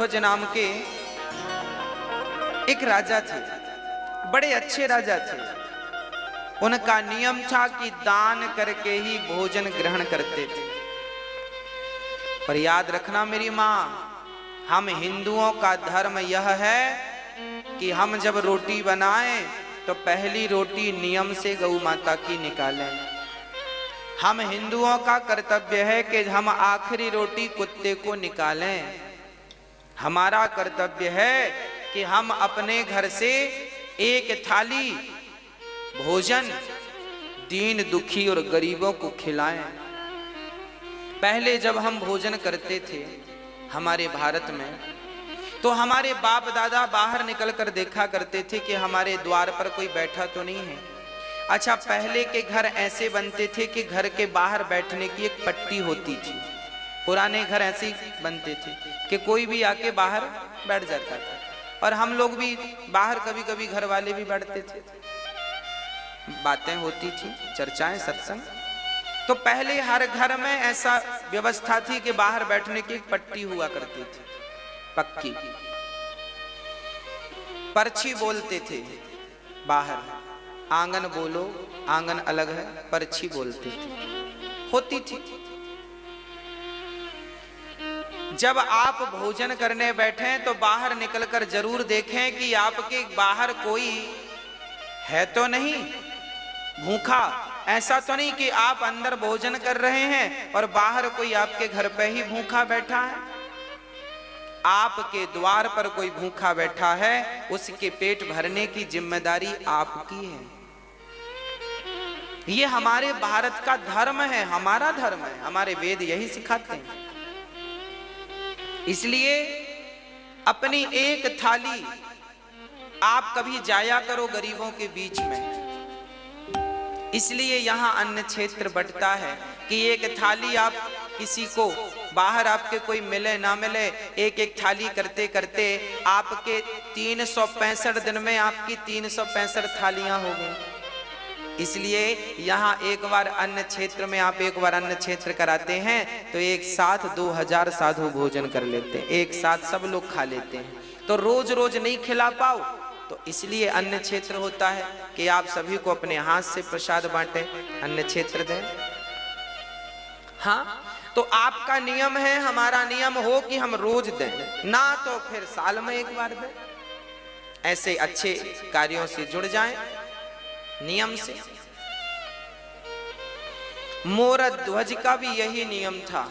मोरध्वज नाम के एक राजा थे, बड़े अच्छे राजा थे। उनका नियम था कि दान करके ही भोजन ग्रहण करते थे। पर याद रखना मेरी माँ, हम हिंदुओं का धर्म यह है कि हम जब रोटी बनाएं तो पहली रोटी नियम से गौ माता की निकालें। हम हिंदुओं का कर्तव्य है कि हम आखिरी रोटी कुत्ते को निकालें। हमारा कर्तव्य है कि हम अपने घर से एक थाली भोजन दीन दुखी और गरीबों को खिलाएं। पहले जब हम भोजन करते थे हमारे भारत में, तो हमारे बाप दादा बाहर निकल कर देखा करते थे कि हमारे द्वार पर कोई बैठा तो नहीं है। अच्छा, पहले के घर ऐसे बनते थे कि घर के बाहर बैठने की एक पट्टी होती थी। पुराने घर ऐसे ही बनते थे कि कोई भी आके बाहर बैठ जाता था, और हम लोग भी बाहर कभी कभी घर वाले भी बैठते थे, बातें होती थी, चर्चाएं, सत्संग। तो पहले हर घर में ऐसा व्यवस्था थी कि बाहर बैठने की एक पट्टी हुआ करती थी, पक्की पर्ची बोलते थे। बाहर आंगन बोलो, आंगन अलग है, पर्ची बोलते थे, होती थी। जब आप भोजन करने बैठे तो बाहर निकलकर जरूर देखें कि आपके बाहर कोई है तो नहीं भूखा। ऐसा तो नहीं कि आप अंदर भोजन कर रहे हैं और बाहर कोई आपके घर पे ही भूखा बैठा है। आपके द्वार पर कोई भूखा बैठा है, उसके पेट भरने की जिम्मेदारी आपकी है। ये हमारे भारत का धर्म है, हमारा धर्म है, हमारे वेद यही सिखाते हैं। इसलिए अपनी एक थाली आप कभी जाया करो गरीबों के बीच में। इसलिए यहाँ अन्न क्षेत्र बंटता है कि एक थाली आप किसी को बाहर आपके कोई मिले ना मिले, एक एक थाली करते करते आपके 365 दिन में आपकी 365 थालियां हो गई। इसलिए यहाँ एक बार अन्न क्षेत्र में आप एक बार अन्न क्षेत्र कराते हैं तो एक साथ 2000 साधु भोजन कर लेते हैं, एक साथ सब लोग खा लेते हैं। तो रोज रोज नहीं खिला पाओ, तो इसलिए अन्न क्षेत्र होता है कि आप सभी को अपने हाथ से प्रसाद बांटे, अन्न क्षेत्र दें। हाँ, तो आपका नियम है, हमारा नियम हो कि हम रोज दें, ना तो फिर साल में एक बार दें। ऐसे अच्छे कार्यों से जुड़ जाएं नियम से। मोरध्वज का भी यही नियम था।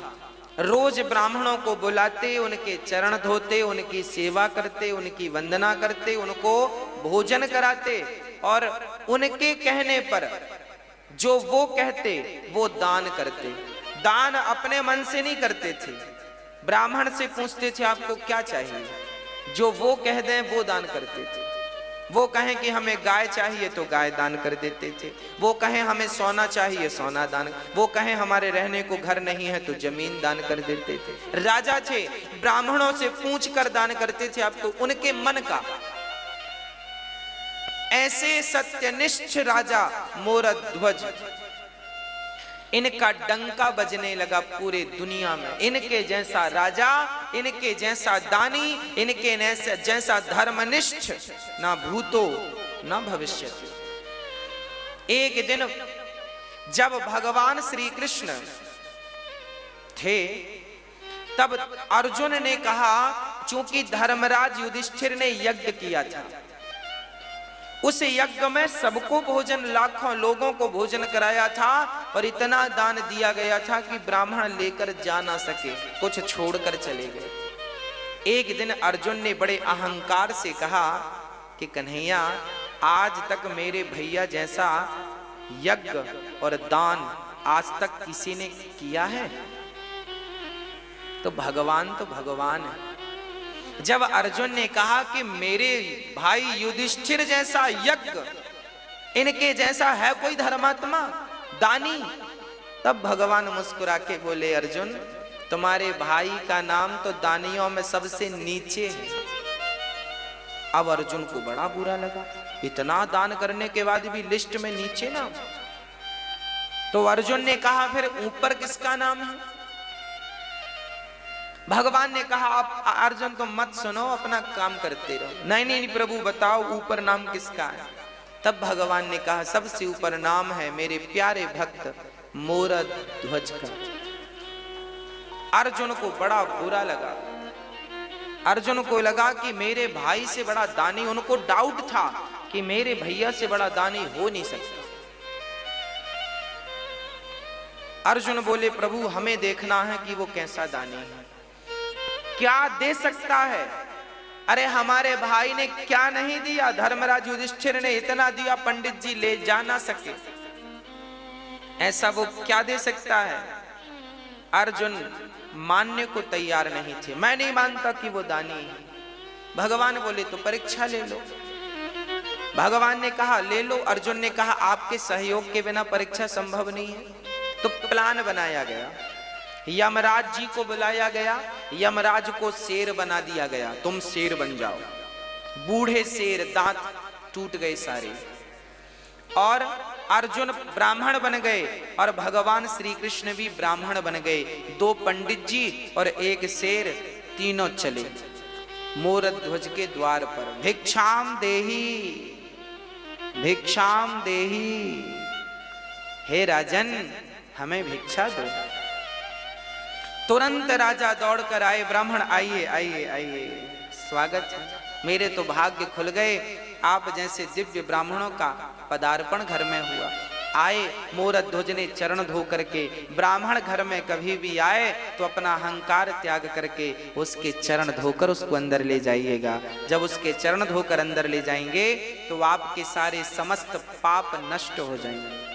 रोज ब्राह्मणों को बुलाते, उनके चरण धोते, उनकी सेवा करते, उनकी वंदना करते, उनको भोजन कराते, और उनके कहने पर जो वो कहते वो दान करते। दान अपने मन से नहीं करते थे, ब्राह्मण से पूछते थे आपको क्या चाहिए, जो वो कह दें वो दान करते थे। वो कहें कि हमें गाय चाहिए तो गाय दान कर देते थे, वो कहें हमें सोना चाहिए सोना दान, वो कहें हमारे रहने को घर नहीं है तो जमीन दान कर देते थे। राजा थे, ब्राह्मणों से पूछ कर दान करते थे आपको उनके मन का। ऐसे सत्यनिष्ठ राजा मोरध्वज, इनका डंका बजने लगा पूरे दुनिया में। इनके जैसा राजा, इनके जैसा दानी, इनके जैसा धर्मनिष्ठ ना भूतो ना भविष्य। एक दिन जब भगवान श्री कृष्ण थे तब अर्जुन ने कहा, चूंकि धर्मराज युधिष्ठिर ने यज्ञ किया था, उस यज्ञ में सबको भोजन, लाखों लोगों को भोजन कराया था, और इतना दान दिया गया था कि ब्राह्मण लेकर जा ना सके, कुछ छोड़कर चले गए। एक दिन अर्जुन ने बड़े अहंकार से कहा कि कन्हैया, आज तक मेरे भैया जैसा यज्ञ और दान आज तक किसी ने किया है? तो भगवान है। जब अर्जुन ने कहा कि मेरे भाई युधिष्ठिर जैसा यज्ञ, इनके जैसा है कोई धर्मात्मा दानी, तब भगवान मुस्कुरा के बोले, अर्जुन तुम्हारे भाई का नाम तो दानियों में सबसे नीचे है। अब अर्जुन को बड़ा बुरा लगा, इतना दान करने के बाद भी लिस्ट में नीचे नाम। तो अर्जुन ने कहा, फिर ऊपर किसका नाम है? भगवान ने कहा आप अर्जुन तुम मत सुनो, अपना काम करते रहो। नहीं नहीं प्रभु बताओ ऊपर नाम किसका है? तब भगवान ने कहा सबसे ऊपर नाम है मेरे प्यारे भक्त मोरध्वज का। अर्जुन को बड़ा बुरा लगा। अर्जुन को लगा कि मेरे भाई से बड़ा दानी, उनको डाउट था कि मेरे भैया से बड़ा दानी हो नहीं सकता। अर्जुन बोले प्रभु हमें देखना है कि वो कैसा दानी है, क्या दे सकता है। अरे हमारे भाई ने क्या नहीं दिया, धर्मराज युधिष्ठिर ने इतना दिया पंडित जी ले जा ना सके, ऐसा वो क्या दे सकता है। अर्जुन मानने को तैयार नहीं थे। मैं नहीं मानता कि वो दानी है। भगवान बोले तो परीक्षा ले लो। भगवान ने कहा ले लो। अर्जुन ने कहा आपके सहयोग के बिना परीक्षा संभव नहीं है। तो प्लान बनाया गया, यमराज जी को बुलाया गया, यमराज को शेर बना दिया गया, तुम शेर बन जाओ। बूढ़े शेर, दांत टूट गए सारे, और अर्जुन ब्राह्मण बन गए और भगवान श्री कृष्ण भी ब्राह्मण बन गए। दो पंडित जी और एक शेर, तीनों चले मोरध्वज के द्वार पर। भिक्षाम देही, भिक्षाम देही, हे राजन हमें भिक्षा दो। तुरंत राजा दौड़कर आए, ब्राह्मण आइए आइए आइए, स्वागत है, मेरे तो भाग्य खुल गए, आप जैसे दिव्य ब्राह्मणों का पदार्पण घर में हुआ। आए, मोरध्वज ने चरण धो करके, ब्राह्मण घर में कभी भी आए तो अपना अहंकार त्याग करके उसके चरण धोकर उसको अंदर ले जाइएगा। जब उसके चरण धोकर अंदर ले जाएंगे तो आपके सारे समस्त पाप नष्ट हो जाएंगे।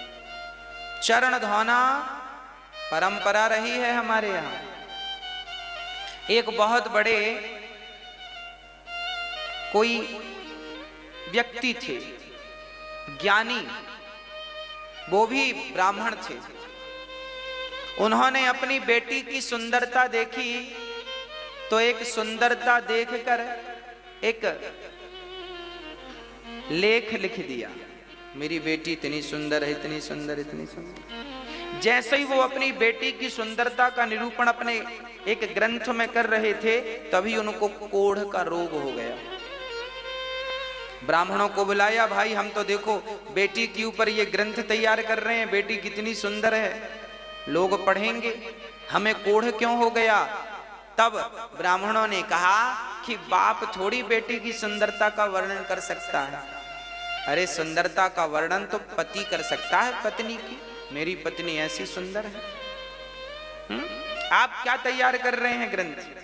चरण धोना परंपरा रही है हमारे यहाँ। एक बहुत बड़े कोई व्यक्ति थे, ज्ञानी, वो भी ब्राह्मण थे। उन्होंने अपनी बेटी की सुंदरता देखी तो एक सुंदरता देखकर एक लेख लिख दिया, मेरी बेटी इतनी सुंदर है, इतनी सुंदर, इतनी सुंदर। जैसे ही वो अपनी बेटी की सुंदरता का निरूपण अपने एक ग्रंथ में कर रहे थे तभी उनको कोढ़ का रोग हो गया। ब्राह्मणों को बुलाया, भाई हम तो देखो बेटी के ऊपर ये ग्रंथ तैयार कर रहे हैं, बेटी कितनी सुंदर है, लोग पढ़ेंगे, हमें कोढ़ क्यों हो गया। तब ब्राह्मणों ने कहा कि बाप थोड़ी बेटी की सुंदरता का वर्णन कर सकता है, अरे सुंदरता का वर्णन तो पति कर सकता है पत्नी की, मेरी पत्नी ऐसी सुंदर है। आप क्या तैयार कर रहे हैं ग्रंथ,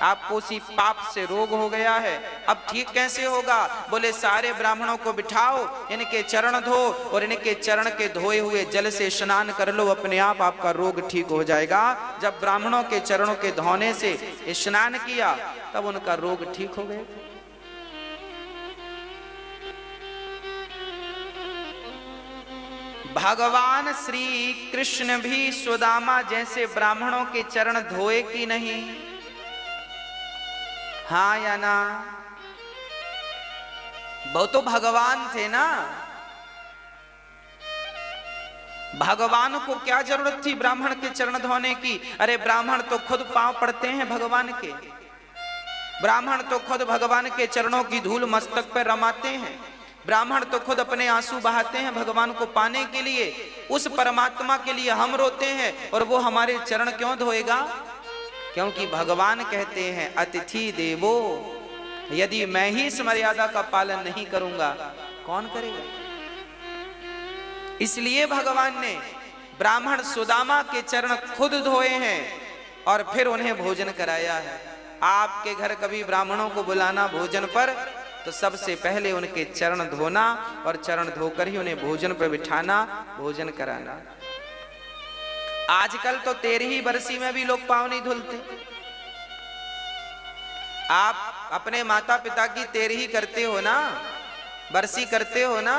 आपको उसी पाप से रोग हो गया है, अब ठीक कैसे होगा। बोले सारे ब्राह्मणों को बिठाओ, इनके चरण धो और इनके चरण के धोए हुए जल से स्नान कर लो, अपने आप आपका रोग ठीक हो जाएगा। जब ब्राह्मणों के चरणों के धोने से स्नान किया तब उनका रोग ठीक हो गया। भगवान श्री कृष्ण भी सुदामा जैसे ब्राह्मणों के चरण धोए कि नहीं, हाँ या ना। वो तो भगवान थे ना, भगवान को क्या जरूरत थी ब्राह्मण के चरण धोने की। अरे ब्राह्मण तो खुद पांव पड़ते हैं भगवान के, ब्राह्मण तो खुद भगवान के चरणों की धूल मस्तक पर रमाते हैं, ब्राह्मण तो खुद अपने आंसू बहाते हैं भगवान को पाने के लिए। उस परमात्मा के लिए हम रोते हैं और वो हमारे चरण क्यों धोएगा। क्योंकि भगवान कहते हैं अतिथि देवो, यदि मैं ही इस मर्यादा का पालन नहीं करूंगा कौन करेगा। इसलिए भगवान ने ब्राह्मण सुदामा के चरण खुद धोए हैं और फिर उन्हें भोजन कराया है। आपके घर कभी ब्राह्मणों को बुलाना भोजन पर तो सबसे पहले उनके चरण धोना और चरण धोकर ही उन्हें भोजन पर बिठाना, भोजन कराना। आजकल तो 13ही बरसी में भी लोग पांव नहीं धुलते। आप अपने माता पिता की 13ही करते हो ना, बरसी करते हो ना,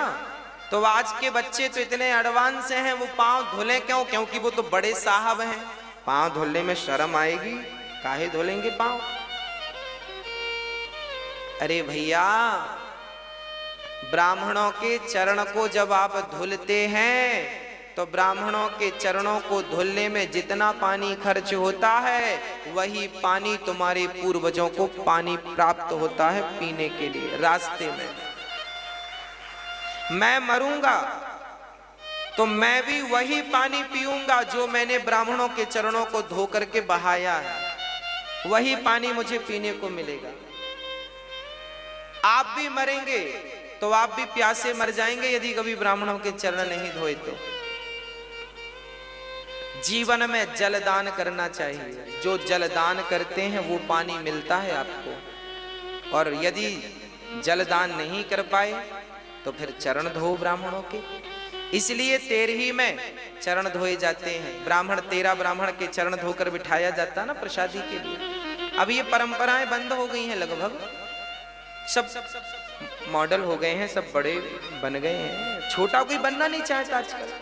तो आज के बच्चे तो इतने एडवांस हैं, वो पांव धुले क्यों, क्योंकि वो तो बड़े साहब हैं, पांव धुलने में शर्म आएगी, काहे धुलेंगे पांव। अरे भैया, ब्राह्मणों के चरण को जब आप धुलते हैं तो ब्राह्मणों के चरणों को धुलने में जितना पानी खर्च होता है, वही पानी तुम्हारे पूर्वजों को पानी प्राप्त होता है पीने के लिए रास्ते में। मैं मरूंगा तो मैं भी वही पानी पीऊंगा जो मैंने ब्राह्मणों के चरणों को धो करके बहाया है, वही पानी मुझे पीने को मिलेगा। आप भी मरेंगे तो आप भी प्यासे मर जाएंगे यदि कभी ब्राह्मणों के चरण नहीं धोए तो। जीवन में जलदान करना चाहिए, जो जलदान करते हैं वो पानी मिलता है आपको। और यदि जलदान नहीं कर पाए तो फिर चरण धो ब्राह्मणों के। इसलिए 13 में चरण धोए जाते हैं। ब्राह्मण 13 ब्राह्मण के चरण धोकर बिठाया जाता है ना प्रसादी के लिए। अब ये परंपराएं बंद हो गई हैं, लगभग सब मॉडल हो गए हैं, सब बड़े बन गए हैं, छोटा कोई बनना नहीं चाहता आजकल।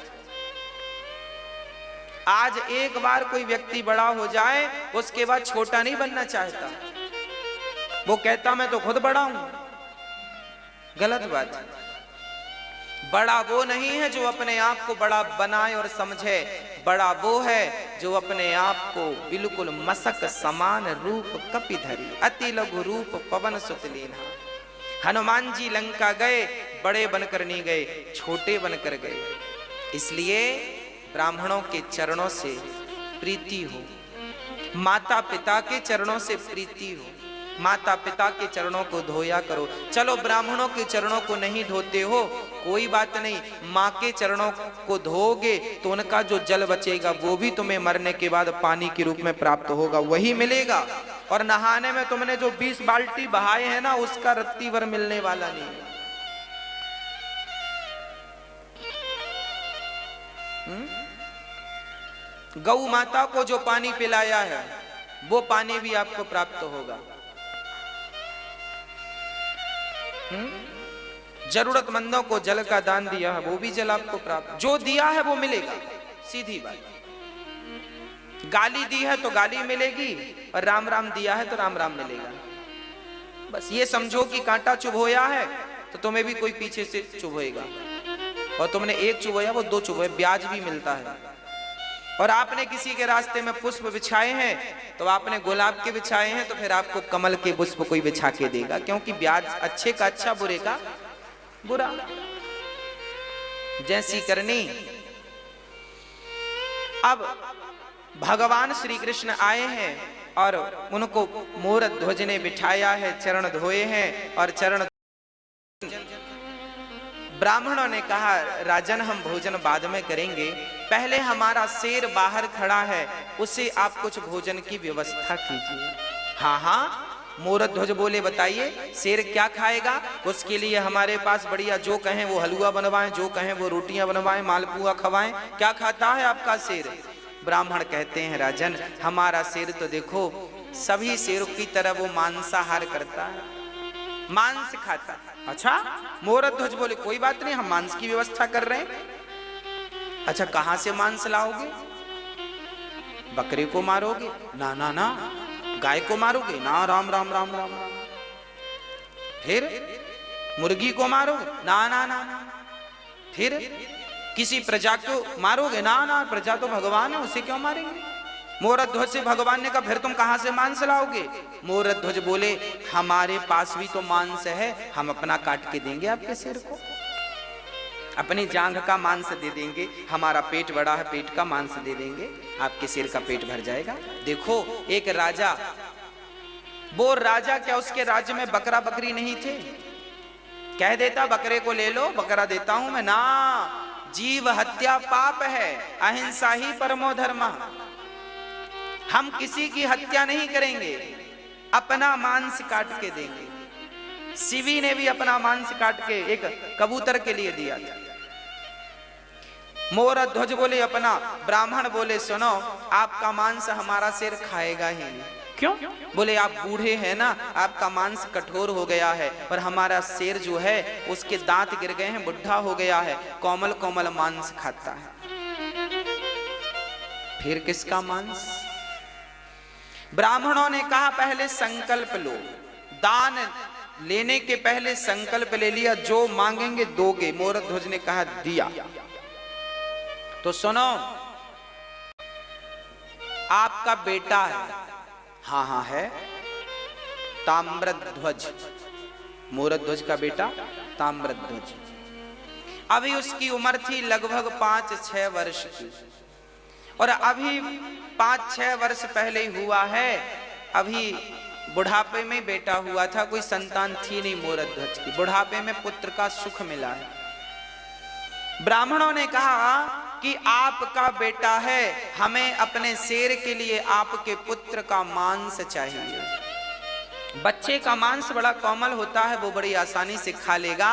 आज एक बार कोई व्यक्ति बड़ा हो जाए उसके बाद छोटा नहीं बनना चाहता, वो कहता मैं तो खुद बड़ा हूं। गलत बात है। बड़ा वो नहीं है जो अपने आप को बड़ा बनाए और समझे, बड़ा वो है जो अपने आप को बिल्कुल मसक समान रूप कपिधरी अति लघु रूप पवन सुत लीन्हा। हनुमान जी लंका गए, बड़े बनकर नहीं गए, छोटे बनकर गए। इसलिए ब्राह्मणों के चरणों से प्रीति हो, माता पिता के चरणों से प्रीति हो, माता पिता के चरणों को धोया करो। चलो ब्राह्मणों के चरणों को नहीं धोते हो, कोई बात नहीं, माँ के चरणों को धोगे तो उनका जो जल बचेगा वो भी तुम्हें मरने के बाद पानी के रूप में प्राप्त होगा, वही मिलेगा। और नहाने में तुमने जो 20 बाल्टी बहाए हैं ना, उसका रत्ती भर मिलने वाला नहीं। गौ माता को जो पानी पिलाया है वो पानी भी आपको प्राप्त होगा। जरूरतमंदों को जल का दान दिया है, वो भी जल आपको प्राप्त, जो दिया है वो मिलेगा, सीधी बात। गाली दी है तो गाली मिलेगी, और राम राम दिया है तो राम राम मिलेगा। बस ये समझो कि कांटा चुभोया है तो तुम्हें भी कोई पीछे से चुभोएगा, और तुमने एक चुभोया वो 2 चुभोए, ब्याज भी मिलता है। और आपने किसी के रास्ते में पुष्प बिछाए हैं तो आपने गुलाब के बिछाए हैं तो फिर आपको कमल के पुष्प कोई बिछा के देगा, क्योंकि ब्याज अच्छे का अच्छा, बुरे का बुरा। जैसी करनी। अब भगवान श्री कृष्ण आए हैं और उनको मोर ध्वज ने बिठाया है, चरण धोए हैं। और चरण ब्राह्मणों ने कहा राजन हम भोजन बाद में करेंगे, पहले हमारा शेर बाहर खड़ा है, उसे आप कुछ भोजन की व्यवस्था कीजिए। हाँ हाँ, मोरध्वज बोले बताइए शेर क्या खाएगा? उसके लिए हमारे पास बढ़िया, जो कहें वो हलवा बनवाएं, जो कहें वो रोटियां बनवाएं, मालपुआ खवाएं। क्या खाता है आपका शेर? ब्राह्मण कहते हैं राजन हमारा शेर तो देखो सभी शेरों की तरह वो मांसाहार करता है, मांस खाता है। अच्छा, मोरध्वज बोले कोई बात नहीं, हम मांस की व्यवस्था कर रहे हैं। अच्छा, कहां से मांस लाओगे? बकरे को मारोगे? ना ना ना। गाय को मारोगे? ना, राम राम राम राम राम। फिर मुर्गी को मारोगे? ना ना ना ना। फिर किसी प्रजा को मारोगे? ना ना, प्रजा तो भगवान है, उसे क्यों मारेंगे? मोरध्वज से भगवान ने कहा फिर तुम कहां से मांस लाओगे? मोरध्वज बोले हमारे पास भी तो मांस है, हम अपना काट के देंगे आपके सिर को, अपनी जांघ का मांस दे देंगे, हमारा पेट बड़ा है, पेट का मांस दे देंगे, आपके सिर का पेट भर जाएगा। देखो एक राजा, वो राजा क्या उसके राज्य में बकरा बकरी नहीं थे? कह देता बकरे को ले लो, बकरा देता हूं मैं। ना, जीव हत्या पाप है, अहिंसा ही परमो धर्म। हम किसी की हत्या नहीं करेंगे, अपना मांस काट के देंगे। शिवी ने भी अपना मांस काट के एक कबूतर के लिए दिया था। मोरध्वज बोले अपना, ब्राह्मण बोले सुनो आपका मांस हमारा शेर खाएगा ही नहीं। क्यों? बोले आप बूढ़े हैं ना, आपका मांस कठोर हो गया है, और हमारा शेर जो है उसके दांत गिर गए हैं, बुढ़ा हो गया है, कोमल कोमल मांस खाता है। फिर किसका मांस? ब्राह्मणों ने कहा पहले संकल्प लो, दान लेने के पहले संकल्प ले लिया, जो मांगेंगे दोगे। मोरध्वज ने कहा दिया। तो सुनो, आपका बेटा है? हाँ हाँ है, ताम्रध्वज, मूरध्वज का बेटा ताम्रध्वज। अभी उसकी उम्र थी लगभग 5-6 वर्ष की, और अभी 5-6 वर्ष पहले हुआ है, अभी बुढ़ापे में बेटा हुआ था, कोई संतान थी नहीं मूरध्वज की, बुढ़ापे में पुत्र का सुख मिला है। ब्राह्मणों ने कहा कि आपका बेटा है, हमें अपने शेर के लिए आपके पुत्र का मांस चाहिए। बच्चे का मांस बड़ा कोमल होता है, वो बड़ी आसानी से खा लेगा।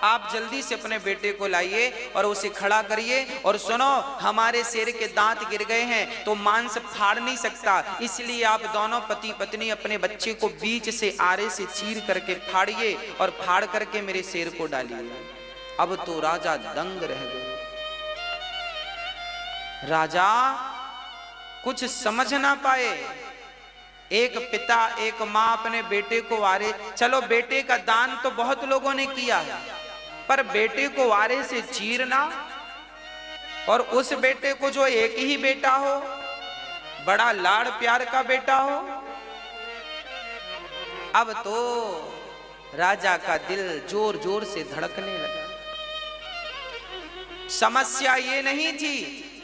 आप जल्दी से अपने बेटे को लाइए और उसे खड़ा करिए। और सुनो, हमारे शेर के दांत गिर गए हैं तो मांस फाड़ नहीं सकता, इसलिए आप दोनों पति पत्नी अपने बच्चे को बीच से आरे से चीर करके फाड़िए और फाड़ करके मेरे शेर को डालिए। अब तो राजा दंग रह गए। राजा कुछ समझ ना पाए। एक पिता एक माँ अपने बेटे को आरे, चलो बेटे का दान तो बहुत लोगों ने किया है, पर बेटे को आरे से चीरना, और उस बेटे को जो एक ही बेटा हो, बड़ा लाड़ प्यार का बेटा हो। अब तो राजा का दिल जोर जोर से धड़कने लगा। समस्या ये नहीं थी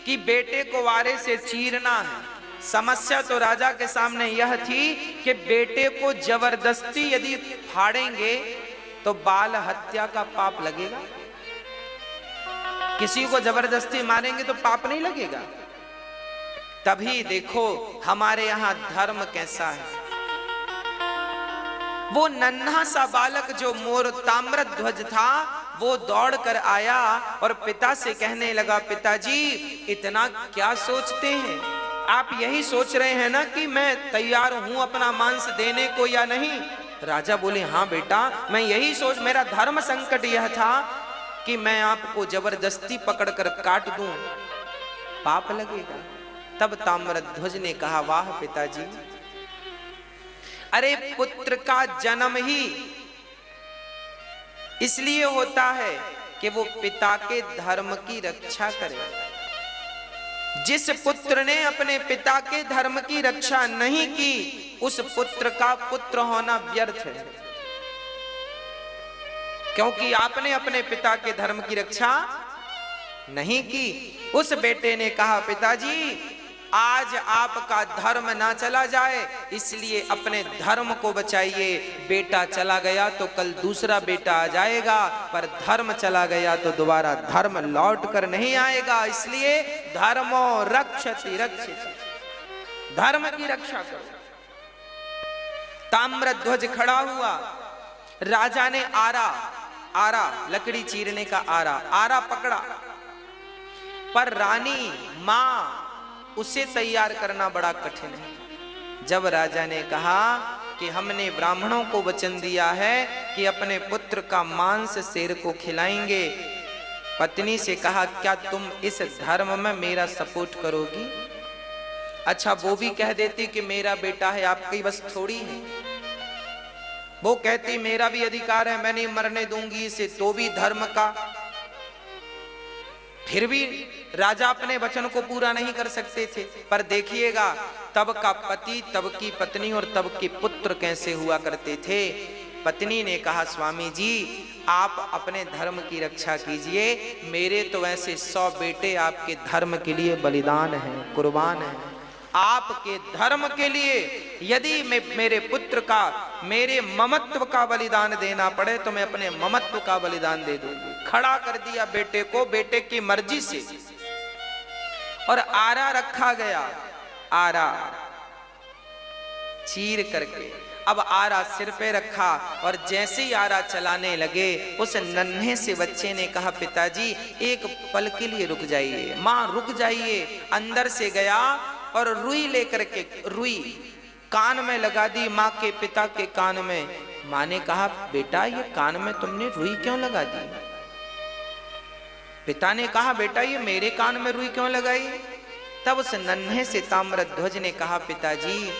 कि बेटे को आरे से चीरना है, समस्या तो राजा के सामने यह थी कि बेटे को जबरदस्ती यदि फाड़ेंगे तो बाल हत्या का पाप लगेगा। किसी को जबरदस्ती मारेंगे तो पाप नहीं लगेगा। तभी देखो हमारे यहां धर्म कैसा है। वो नन्हा सा बालक जो मोर ताम्रध्वज था, वो दौड़ कर आया और पिता से कहने लगा, पिताजी इतना क्या सोचते हैं? आप यही सोच रहे हैं ना कि मैं तैयार हूं अपना मांस देने को या नहीं? राजा बोले, हाँ बेटा, मैं यही सोच, मेरा धर्म संकट यह था कि मैं आपको जबरदस्ती पकड़कर काट दूं, पाप लगेगा। तब ताम्रध्वज ने कहा, वाह पिताजी, अरे पुत्र का जन्म ही इसलिए होता है कि वो पिता के धर्म की रक्षा करे। जिस पुत्र ने अपने पिता के धर्म की रक्षा नहीं की, उस पुत्र का पुत्र होना व्यर्थ है, क्योंकि आपने अपने पिता के धर्म की रक्षा नहीं की। उस बेटे ने कहा, पिताजी आज आपका धर्म ना चला जाए, इसलिए अपने धर्म को बचाइए। बेटा चला गया तो कल दूसरा बेटा आ जाएगा, पर धर्म चला गया तो दोबारा धर्म लौट कर नहीं आएगा। इसलिए धर्मो रक्षति रक्षित, धर्म की रक्षा करो। ताम्रध्वज खड़ा हुआ। राजा ने आरा लकड़ी चीरने का आरा पकड़ा, पर रानी मां उसे तैयार करना बड़ा कठिन है। जब राजा ने कहा कि हमने ब्राह्मणों को वचन दिया है कि अपने पुत्र का मांस शेर को खिलाएंगे, पत्नी से कहा, क्या तुम इस धर्म में मेरा सपोर्ट करोगी? अच्छा, वो भी कह देती कि मेरा बेटा है, आपकी बस थोड़ी है। वो कहती मेरा भी अधिकार है, मैं नहीं मरने दूंगी इसे, तो भी धर्म का। फिर भी राजा अपने वचन को पूरा नहीं कर सकते थे। पर देखिएगा, तब का पति, तब की पत्नी और तब के पुत्र कैसे हुआ करते थे। पत्नी ने कहा, स्वामी जी आप अपने धर्म की रक्षा कीजिए, मेरे तो वैसे 100 बेटे आपके धर्म के लिए बलिदान हैं, कुर्बान हैं। आपके धर्म के लिए यदि मैं मेरे पुत्र का, मेरे ममत्व का बलिदान देना पड़े तो मैं अपने ममत्व का बलिदान दे दूंगी। खड़ा कर दिया बेटे को, बेटे की मर्जी से, और आरा रखा गया। आरा चीर करके अब आरा सिर पे रखा, और जैसे ही आरा चलाने लगे, उस नन्हे से बच्चे ने कहा, पिताजी एक पल के लिए रुक जाइए। माँ रुक जाइए। अंदर से गया और रुई लेकर के, रुई कान में लगा दी माँ के पिता के कान में। माँ ने कहा, बेटा ये कान में तुमने रुई क्यों लगा दी? पिता ने कहा, बेटा ये मेरे कान में रुई क्यों लगाई? तब उस नन्हे से ताम्रध्वज ने कहा, पिताजी,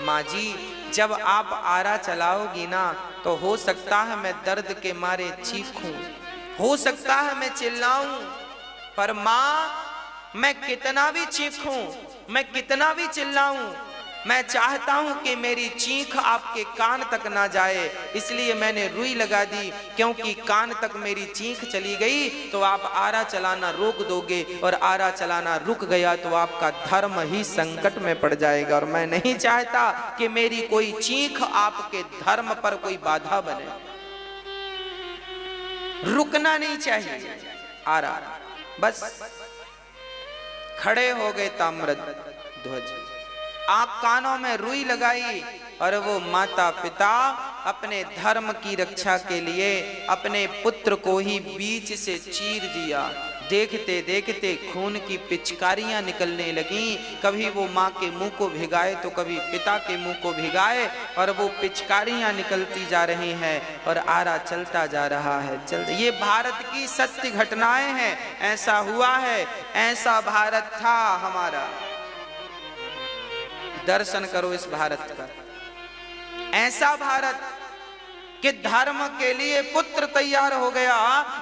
माँ जी, जब आप आरा चलाओगी ना तो हो सकता है मैं दर्द के मारे चीखूं, हो सकता है मैं चिल्लाऊं, पर माँ मैं कितना भी चीखूं, मैं कितना भी चिल्लाऊं, मैं चाहता हूं कि मेरी चीख आपके कान तक ना जाए, इसलिए मैंने रुई लगा दी, क्योंकि कान तक मेरी चीख चली गई तो आप आरा चलाना रोक दोगे, और आरा चलाना रुक गया तो आपका धर्म ही संकट में पड़ जाएगा। और मैं नहीं चाहता कि मेरी कोई चीख आपके धर्म पर कोई बाधा बने, रुकना नहीं चाहिए आरा। बस खड़े हो गए ताम्र ध्वज, आंख कानों में रुई लगाई, और वो माता पिता अपने धर्म की रक्षा के लिए अपने पुत्र को ही बीच से चीर दिया। देखते देखते खून की पिचकारियां निकलने लगीं, कभी वो माँ के मुंह को भिगाए तो कभी पिता के मुंह को भिगाए, और वो पिचकारियां निकलती जा रही हैं और आरा चलता जा रहा है। ये भारत की सत्य घटनाएं हैं, ऐसा हुआ है, ऐसा भारत था हमारा। दर्शन करो इस भारत का, ऐसा भारत कि धर्म के लिए पुत्र तैयार हो गया,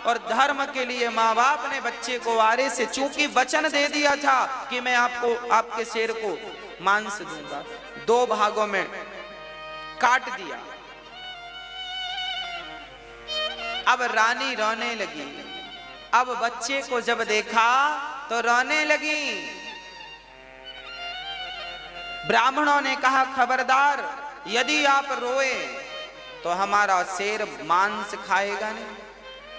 और धर्म के लिए माँ बाप ने बच्चे को आरे से, चूंकि वचन दे दिया था कि मैं आपको, आपके शेर को मांस दूंगा, 2 भागों में काट दिया। अब रानी रोने लगी, अब बच्चे को जब देखा तो रोने लगी। ब्राह्मणों ने कहा खबरदार, यदि आप रोए तो हमारा शेर मांस खाएगा नहीं,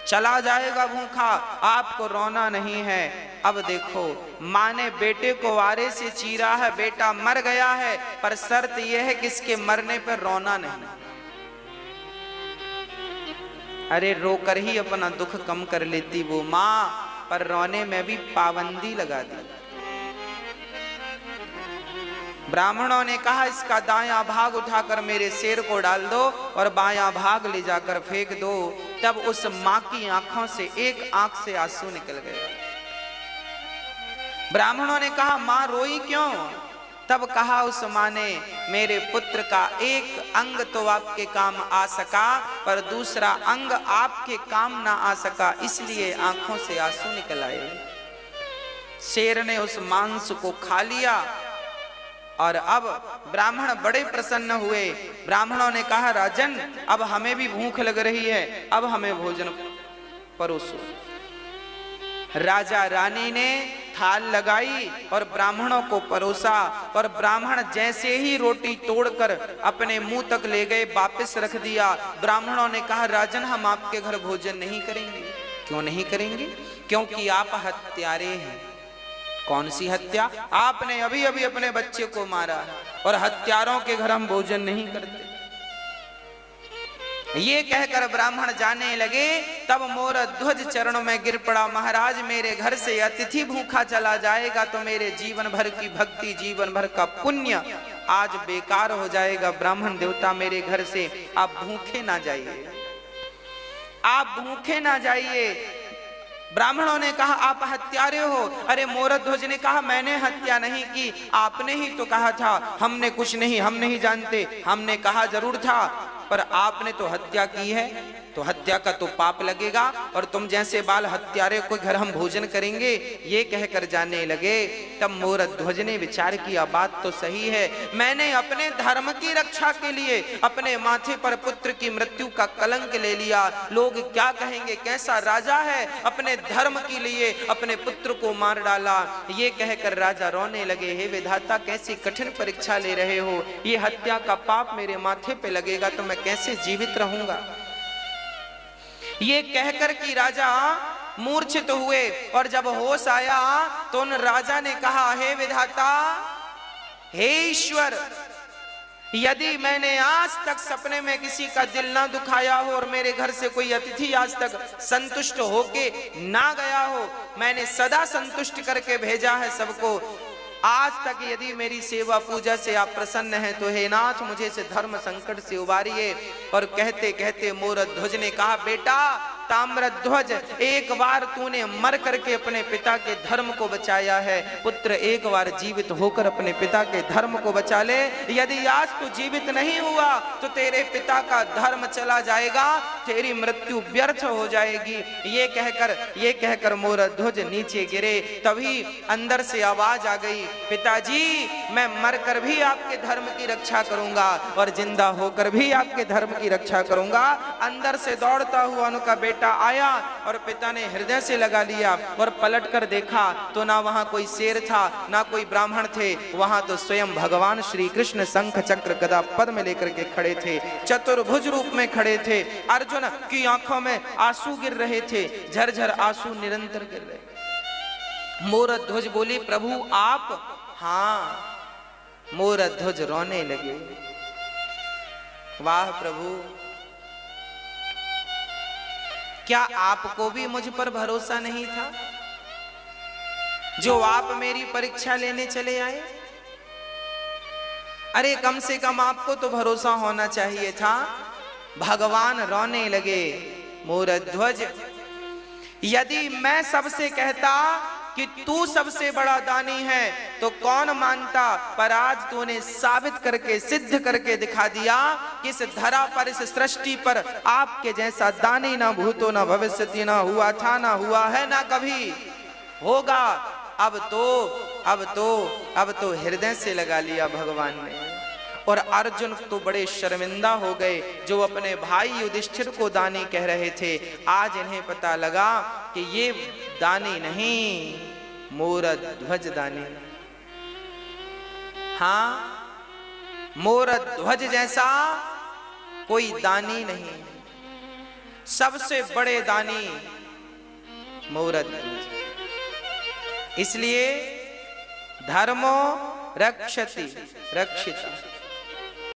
चला जाएगा भूखा, आपको रोना नहीं है। अब देखो, माँ ने बेटे को आरे से चीरा है, बेटा मर गया है, पर शर्त यह है कि इसके मरने पर रोना नहीं। अरे रोकर ही अपना दुख कम कर लेती वो माँ, पर रोने में भी पाबंदी लगा दी। ब्राह्मणों ने कहा इसका दायां भाग उठाकर मेरे शेर को डाल दो और बायां भाग ले जाकर फेंक दो। तब उस मां की आंखों से एक आंख से आंसू निकल गए। ब्राह्मणों ने कहा मां रोई क्यों? तब कहा उस मां ने, मेरे पुत्र का एक अंग तो आपके काम आ सका, पर दूसरा अंग आपके काम ना आ सका, इसलिए आंखों से आंसू निकल आए। शेर ने उस मांस को खा लिया और अब ब्राह्मण बड़े प्रसन्न हुए। ब्राह्मणों ने कहा राजन, अब हमें भी भूख लग रही है, अब हमें भोजन परोसो। राजा रानी ने थाल लगाई और ब्राह्मणों को परोसा, और ब्राह्मण जैसे ही रोटी तोड़कर अपने मुंह तक ले गए, वापस रख दिया। ब्राह्मणों ने कहा राजन, हम आपके घर भोजन नहीं करेंगे। क्यों नहीं करेंगे? क्योंकि आप हत्यारे हैं। कौन सी हत्या? आपने अभी अभी अपने बच्चे को मारा, और हत्यारों के घर हम भोजन नहीं करते। ये कहकर ब्राह्मण जाने लगे। तब मोर ध्वज चरणों में गिर पड़ा, महाराज मेरे घर से अतिथि भूखा चला जाएगा तो मेरे जीवन भर की भक्ति, जीवन भर का पुण्य आज बेकार हो जाएगा। ब्राह्मण देवता मेरे घर से आप भूखे ना जाइए, आप भूखे ना जाइए। ब्राह्मणों ने कहा आप हत्यारे हो। अरे मोरध्वज ने कहा मैंने हत्या नहीं की, आपने ही तो कहा था। हमने कुछ नहीं, हम नहीं जानते। हमने कहा जरूर था, पर आपने तो हत्या की है, तो हत्या का तो पाप लगेगा, और तुम जैसे बाल हत्यारे को घर हम भोजन करेंगे, ये कहकर जाने लगे। तब मोरध्वज ने विचार किया, बात तो सही है, मैंने अपने धर्म की रक्षा के लिए अपने माथे पर पुत्र की मृत्यु का कलंक ले लिया। लोग क्या कहेंगे, कैसा राजा है, अपने धर्म के लिए अपने पुत्र को मार डाला। ये कहकर राजा रोने लगे, हे विधाता कैसी कठिन परीक्षा ले रहे हो, ये हत्या का पाप मेरे माथे पे लगेगा तो मैं कैसे जीवित रहूंगा। ये कहकर कि राजा मूर्छित हुए, और जब होश आया तो उन राजा ने कहा, हे विधाता, हे ईश्वर, यदि मैंने आज तक सपने में किसी का दिल ना दुखाया हो और मेरे घर से कोई अतिथि आज तक संतुष्ट होके ना गया हो, मैंने सदा संतुष्ट करके भेजा है सबको, आज तक यदि मेरी सेवा पूजा से आप प्रसन्न हैं तो हे नाथ मुझे से धर्म संकट से उबारिए। और कहते कहते मोरध्वज ने कहा, बेटा ताम्रध्वज, एक बार तूने मर करके अपने पिता के धर्म को बचाया है, पुत्र एक बार जीवित होकर अपने पिता के धर्म को बचा ले। यदि आज तू जीवित नहीं हुआ तो तेरे पिता का धर्म चला जाएगा, तेरी मृत्यु व्यर्थ हो जाएगी। ये कहकर मोरध्वज नीचे गिरे। तभी अंदर से आवाज आ गई, पिताजी मैं मरकर भी आपके धर्म की रक्षा करूंगा और जिंदा होकर भी आपके धर्म की रक्षा करूंगा। अंदर से दौड़ता हुआ उनका बेटा आया और पिता ने हृदय से लगा लिया और पलट कर देखा तो ना वहां कोई शेर था, ना कोई ब्राह्मण थे, वहां तो स्वयं भगवान श्री कृष्ण शंख चक्र गदा पद्म लेकर के खड़े थे, चतुर्भुज रूप में खड़े थे। अर्जुन की आंखों में आंसू गिर रहे थे, झरझर आंसू निरंतर गिर रहे। मोरध्वज बोली, प्रभु आप? हाँ। मोरध्वज रोने लगे, वाह प्रभु, क्या आपको भी मुझ पर भरोसा नहीं था जो आप मेरी परीक्षा लेने चले आए? अरे कम से कम आपको तो भरोसा होना चाहिए था। भगवान रोने लगे, मोरध्वज यदि मैं सबसे कहता कि तू सबसे बड़ा दानी है तो कौन मानता, पर आज तूने साबित करके सिद्ध करके दिखा दिया कि इस धरा पर, इस सृष्टि पर आपके जैसा दानी ना भूतो ना भविष्यति, ना हुआ था, ना हुआ है, ना कभी होगा। अब तो हृदय से लगा लिया भगवान ने। और अर्जुन तो बड़े शर्मिंदा हो गए, जो अपने भाई युधिष्ठिर को दानी कह रहे थे। आज इन्हें पता लगा कि ये दानी नहीं, मोरध्वज दानी। हाँ, मोरध्वज जैसा कोई दानी नहीं, सबसे बड़े दानी मोरध्वज। इसलिए धर्मो रक्षति रक्षिता।